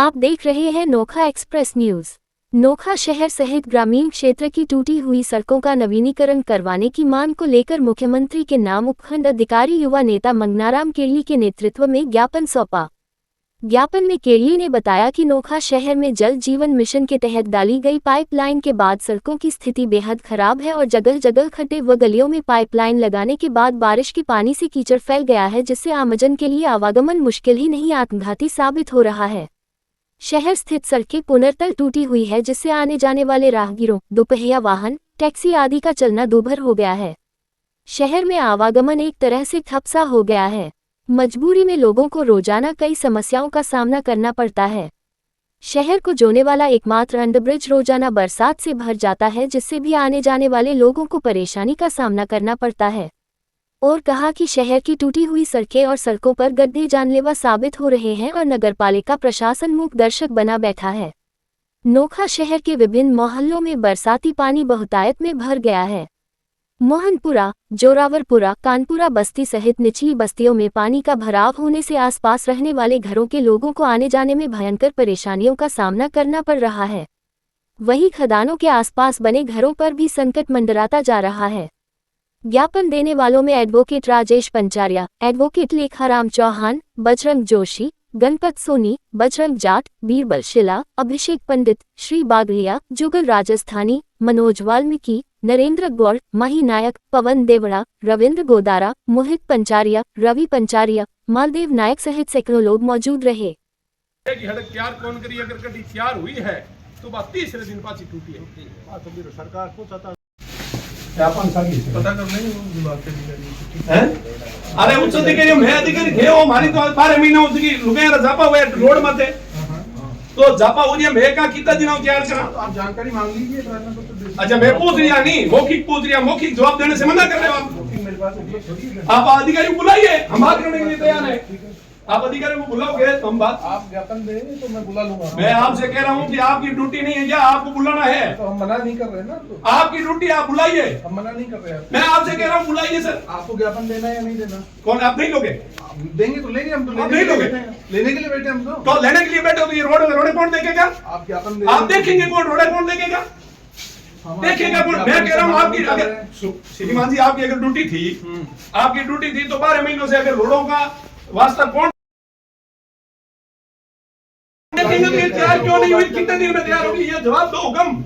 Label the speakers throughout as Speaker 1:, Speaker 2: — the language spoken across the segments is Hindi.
Speaker 1: आप देख रहे हैं नोखा एक्सप्रेस न्यूज। नोखा शहर सहित ग्रामीण क्षेत्र की टूटी हुई सड़कों का नवीनीकरण करवाने की मांग को लेकर मुख्यमंत्री के नाम उपखंड अधिकारी युवा नेता मंगनाराम केरली के नेतृत्व में ज्ञापन सौंपा। ज्ञापन में केरली ने बताया कि नोखा शहर में जल जीवन मिशन के तहत डाली गई पाइपलाइन के बाद सड़कों की स्थिति बेहद खराब है और जगह जगह खड्डे व गलियों में पाइपलाइन लगाने के बाद बारिश के पानी से कीचड़ फैल गया है, जिससे आमजन के लिए आवागमन मुश्किल ही नहीं आत्मघाती साबित हो रहा है। शहर स्थित सड़कें पुनर्तल टूटी हुई है, जिससे आने जाने वाले राहगीरों, दोपहिया वाहन, टैक्सी आदि का चलना दूभर हो गया है। शहर में आवागमन एक तरह से ठप सा हो गया है। मजबूरी में लोगों को रोजाना कई समस्याओं का सामना करना पड़ता है। शहर को जोड़ने वाला एकमात्र अंडरब्रिज रोजाना बरसात से भर जाता है, जिससे भी आने जाने वाले लोगों को परेशानी का सामना करना पड़ता है। और कहा कि शहर की टूटी हुई सड़कें और सड़कों पर गड्ढे जानलेवा साबित हो रहे हैं और नगरपालिका प्रशासन मूक दर्शक बना बैठा है। नोखा शहर के विभिन्न मोहल्लों में बरसाती पानी बहुतायत में भर गया है। मोहनपुरा, जोरावरपुरा, कानपुरा बस्ती सहित निचली बस्तियों में पानी का भराव होने से आसपास रहने वाले घरों के लोगों को आने जाने में भयंकर परेशानियों का सामना करना पड़ रहा है। वहीं खदानों के आसपास बने घरों पर भी संकट मंडराता जा रहा है। ज्ञापन देने वालों में एडवोकेट राजेश पंचारिया, एडवोकेट लेखाराम चौहान, बजरंग जोशी, गणपत सोनी, बजरंग जाट, बीरबल शिला, अभिषेक पंडित, श्री बागलिया, जुगल राजस्थानी, मनोज वाल्मीकि, नरेंद्र गौड़, माही नायक, पवन देवड़ा, रविंद्र गोदारा, मोहित पंचारिया, रवि पंचारिया, मालदेव नायक सहित सैकड़ों लोग मौजूद रहे।
Speaker 2: तैयार कौन करी, अगर कभी तैयार हुई है तो बात तीसरे दिन पाची टूटी है। सरकार को पता कर नहीं अरे उच्च अधिकारी मैं अधिकारी थे, वो हमारी तो 12 महीने उसकी लुगाया जापा हुआ रोड में थे, तो जापा हो गया मैं का कितना दिन तैयार करा। तो आप जानकारी मांग लीजिए। अच्छा मैं पूछ रहा नहीं, मौखिक पूछ रहा, मौखिक जवाब देने से मना कर रहे हो आप अधिकारी को बुलाइए, हम बात करने के लिए तैयार है। आप अधिकारी को बुलाओगे तो हम बात, आप ज्ञापन देंगे तो मैं बुला लूंगा। मैं आपसे कह रहा हूँ कि आपकी ड्यूटी नहीं है क्या, आपको बुलाना है। तो हम मना नहीं कर रहे ना, तो आपकी ड्यूटी, आप बुलाइए। हम मना नहीं कर रहे हैं। मैं आपसे कह रहा हूँ बुलाइए सर। आपको ज्ञापन देना है या नहीं देना? कौन, आप नहीं लोगे? देंगे तो लेंगे, हम तो नहीं लोगे, लेने के लिए बैठे हम तो लेने के लिए बैठे हो। तो ये रोड कौन देखेगा? आप ज्ञापन आप देखेंगे कौन, रोड कौन देखेगा? देखेगा कौन? मैं कह रहा हूँ आपकी, अगर श्रीमान जी आपकी अगर ड्यूटी थी, आपकी ड्यूटी थी तो 12 महीनों से अगर रोडों का वास्ता कौन तैयार क्यों नहीं हुई, कितने दिन में तैयार होगी, ये जवाब दो हुक्म।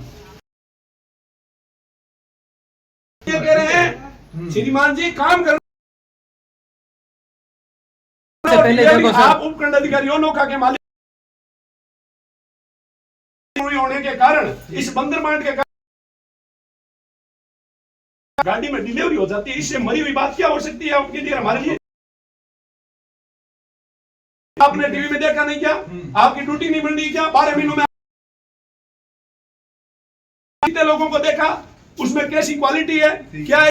Speaker 2: ये कह रहे हैं श्रीमान जी काम कर पहले आप उपखंड अधिकारी हो, नोखा के मालिक होने के कारण, इस बंदर मांड के कारण गाड़ी में डिलीवरी हो जाती है, इससे मरी हुई बात क्या हो सकती है आपके लिए, हमारे लिए? आपने टीवी में देखा नहीं क्या? आपकी ड्यूटी नहीं बन रही क्या? 12 महीनों में कितने लोगों को देखा, उसमें कैसी क्वालिटी है, क्या है,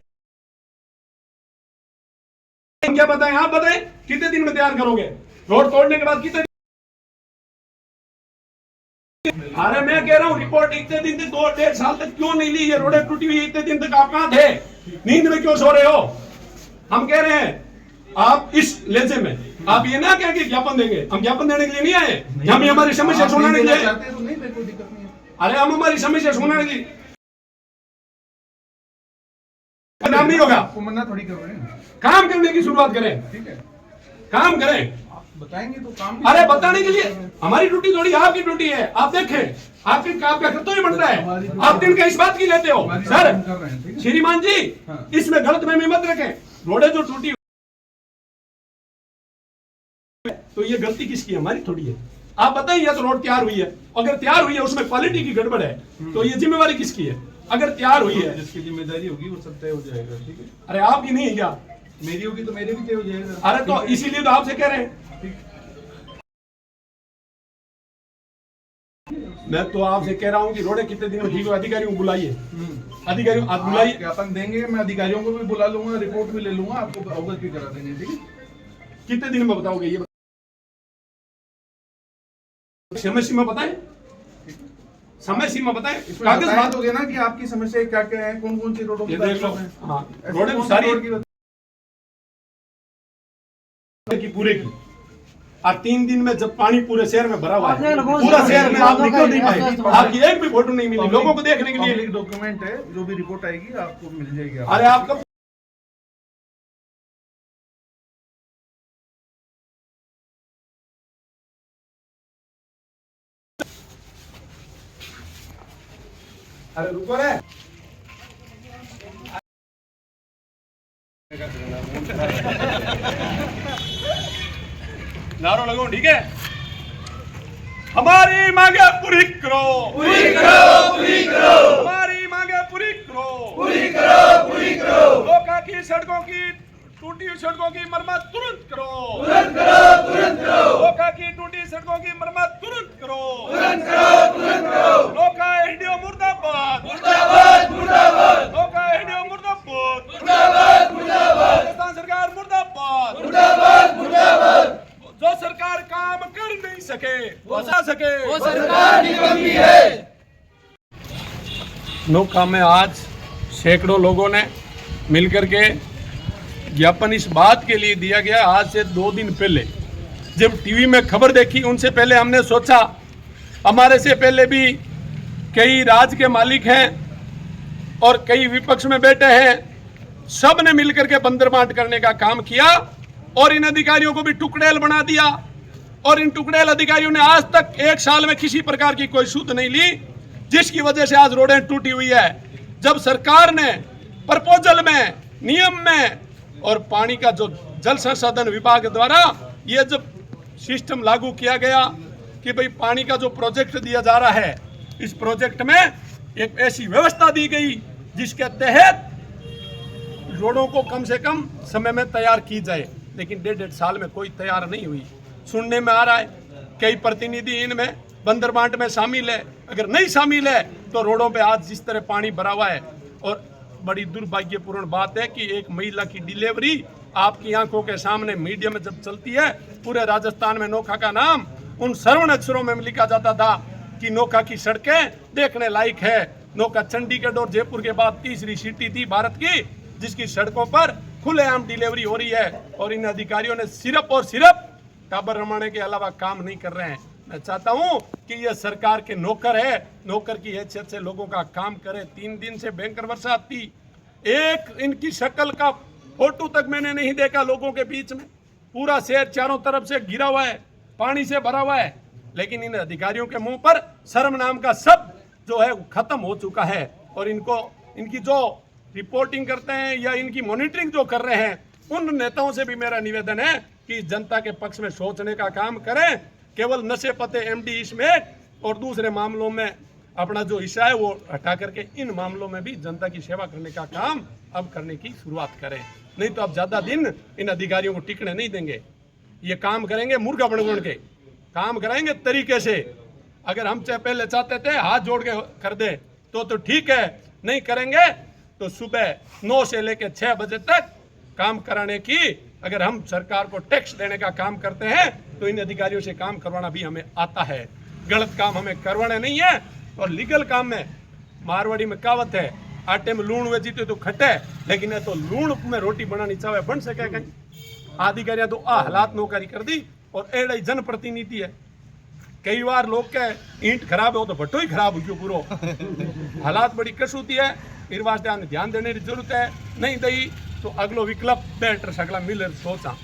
Speaker 2: क्या बताएं आप? बताएं कितने दिन में तैयार करोगे? रोड तोड़ने के बाद कितने? अरे मैं कह रहा हूँ रिपोर्ट इतने दिन से 2-1.5 साल तक क्यों नहीं ली? ये रोडें टूटी हुई इतने दिन तक आप कहां थे? नींद में क्यों सो रहे हो? हम कह रहे हैं आप इस लहजे में आप ये ना कहें कि ज्ञापन देंगे, हम ज्ञापन देने के लिए नहीं आए, हम हमारी समस्या सुनाने के लिए। अरे हम हमारी समस्या सुनाने के लिए काम नहीं होगा, मना थोड़ी कर रहे हैं। काम करने की शुरुआत करें, ठीक है, काम करें, बताएंगे तो काम। अरे बताने के लिए हमारी ड्यूटी थोड़ी, आपकी ड्यूटी है। आप देखें, आपका कर्तव्य बन रहा है, आप दिन का इस बात की लेते हो सर। श्रीमान जी इसमें गलतफहमी मत रखें, रोडें जो टूटी तो ये गलती किसकी है? हमारी थोड़ी है। आप बताइए, या तो रोड तैयार हुई है, अगर तैयार हुई है उसमें क्वालिटी की गड़बड़ है तो ये जिम्मेवारी किसकी है? अगर तैयार हुई है, जिसकी जिम्मेदारी होगी वो सब तय हो जाएगा, ठीक है। अरे आपकी नहीं है क्या? मेरी होगी तो मेरे भी तय हो जाएगा। अरे तो इसीलिए तो आपसे कह रहे हैं, मैं तो आपसे कह रहा हूँ कि रोडे कितने दिन में ठीक हो, अधिकारियों को बुलाइए, अधिकारियों आप बुलाइए। ज्ञापन देंगे, मैं अधिकारियों को भी बुला लूंगा, रिपोर्ट भी ले लूंगा, आपको अवगत भी करा देंगे, ठीक है। कितने दिन में बताओगे? ये समय सीमा बताएं, समय सीमा बताएं। कागज बात हो गया ना कि आपकी समस्या क्या क्या है, कौन कौन सी रोडों की देख लो। हाँ, रोडें सारी की पूरे की और 3 दिन में जब पानी पूरे शहर में भरा हुआ है, पूरा शहर में आप निकल नहीं पाए, आपकी एक भी फोटो नहीं मिली लोगों को देखने के लिए।
Speaker 3: पब्लिक डॉक्यूमेंट है, जो भी रिपोर्ट आएगी आपको मिल जाएगी।
Speaker 2: अरे आपका अरे रुको रे, नारो लगाओ, ठीक है। हमारी मांगे पूरी करो, पूरी करो, पूरी करो। हमारी मांगे पूरी करो, पूरी करो, पूरी करो। लोका की सड़कों की टूटी हुई सड़कों की मरम्मत तुरंत करो, तुरंत करो, तुरंत करो। लोका की टूटी सड़कों की मरम्मत तुरंत करो, तुरंत करो, तुरंत करो। लोका एडीओ मुर्दाबाद, मुर्दाबाद, मुर्दाबाद। लोका एडीओ मुर्दाबाद, मुर्दाबाद, मुर्दाबाद। राजस्थान सरकार मुर्दाबाद, मुर्दाबाद, मुर्दाबाद। जो सरकार काम कर नहीं सके वो सरकार निकम्मी है। नोखा में आज सैकड़ों लोगों ने मिलकर के ज्ञापन इस बात के लिए दिया गया, आज से 2 दिन पहले जब टीवी में खबर देखी, उनसे पहले हमने सोचा, हमारे से पहले भी कई राज्य के मालिक हैं और कई विपक्ष में बैठे हैं, सब ने मिलकर के बंदर बांट करने का काम किया और इन अधिकारियों को भी टुकड़ेल बना दिया। और इन टुकड़ेल अधिकारियों ने आज तक 1 साल में किसी प्रकार की कोई सूद नहीं ली, जिसकी वजह से आज रोडें टूटी हुई है। जब सरकार ने प्रपोजल में, नियम में और पानी का जो जल संसाधन विभाग द्वारा ये जब सिस्टम लागू किया गया कि भाई पानी का जो प्रोजेक्ट दिया जा रहा है, इस प्रोजेक्ट में एक ऐसी व्यवस्था दी गई जिसके तहत रोडों को कम से कम समय में तैयार की जाए, लेकिन 1.5 साल में कोई तैयार नहीं हुई। सुनने में आ रहा है कई प्रतिनिधि इनमें बंदर बांट में शामिल है, अगर नहीं शामिल है तो रोडों पे आज जिस तरह पानी भरा हुआ है। और बड़ी दुर्भाग्यपूर्ण बात है कि एक महिला की डिलीवरी आपकी आंखों के सामने मीडिया में जब चलती है, पूरे राजस्थान में नोखा का नाम उन स्वर्ण अक्षरों में लिखा जाता था कि नोखा की सड़कें देखने लायक है। नोखा चंडीगढ़ और जयपुर के बाद तीसरी सिटी थी भारत की जिसकी सड़कों पर खुलेआम डिलीवरी हो रही है। और इन अधिकारियों ने सिर्फ और सिर्फ टाबर रमाने के अलावा काम नहीं कर रहे हैं। मैं चाहता हूं कि यह सरकार के नौकर है, नौकर की हैसियत से लोगों का काम करे। 3 दिन से भयंकर बरसात थी, एक इनकी शक्ल का फोटो तक मैंने नहीं देखा लोगों के बीच में। पूरा शहर चारों तरफ से घिरा हुआ है, पानी से भरा हुआ है, लेकिन इन अधिकारियों के मुंह पर शर्म नाम का शब्द जो है खत्म हो चुका है। और इनकी जो रिपोर्टिंग करते हैं या इनकी मॉनिटरिंग जो कर रहे हैं, उन नेताओं से भी मेरा निवेदन है कि जनता के पक्ष में सोचने का काम करें। केवल नशे पते एमडी इसमें और दूसरे मामलों में अपना जो हिस्सा है वो हटा करके इन मामलों में भी जनता की सेवा करने का काम अब करने की शुरुआत करें, नहीं तो अब ज्यादा दिन इन अधिकारियों को टिकने नहीं देंगे। ये काम करेंगे मुर्गा बन के, काम कराएंगे तरीके से। अगर हम पहले चाहते थे हाथ जोड़ के कर दे तो ठीक है, नहीं करेंगे तो सुबह 9 से लेकर 6 बजे तक काम कराने की, अगर हम सरकार को टैक्स देने का काम करते हैं तो इन अधिकारियों से काम करवाना भी हमें आता है। गलत काम हमें करवाने नहीं है। और लीगल काम में मारवाड़ी में कहावत है, आटे में लूण वे जीते तो खटे, लेकिन ये तो लूण में रोटी बनानी चाहे बन सके कहीं। अधिकारियां तो आ हालात नौकरी कर दी और एड़ा ही जनप्रतिनिधि है। कई बार लोग के ईंट खराब हो तो भट्टो ही खराब हो गयो पूरो। हालात बड़ी कसूती है, इस वास्ते ध्यान देने की जरूरत है। नहीं दई तो अगलो विकल्प बेटर सगला मिले सोचा।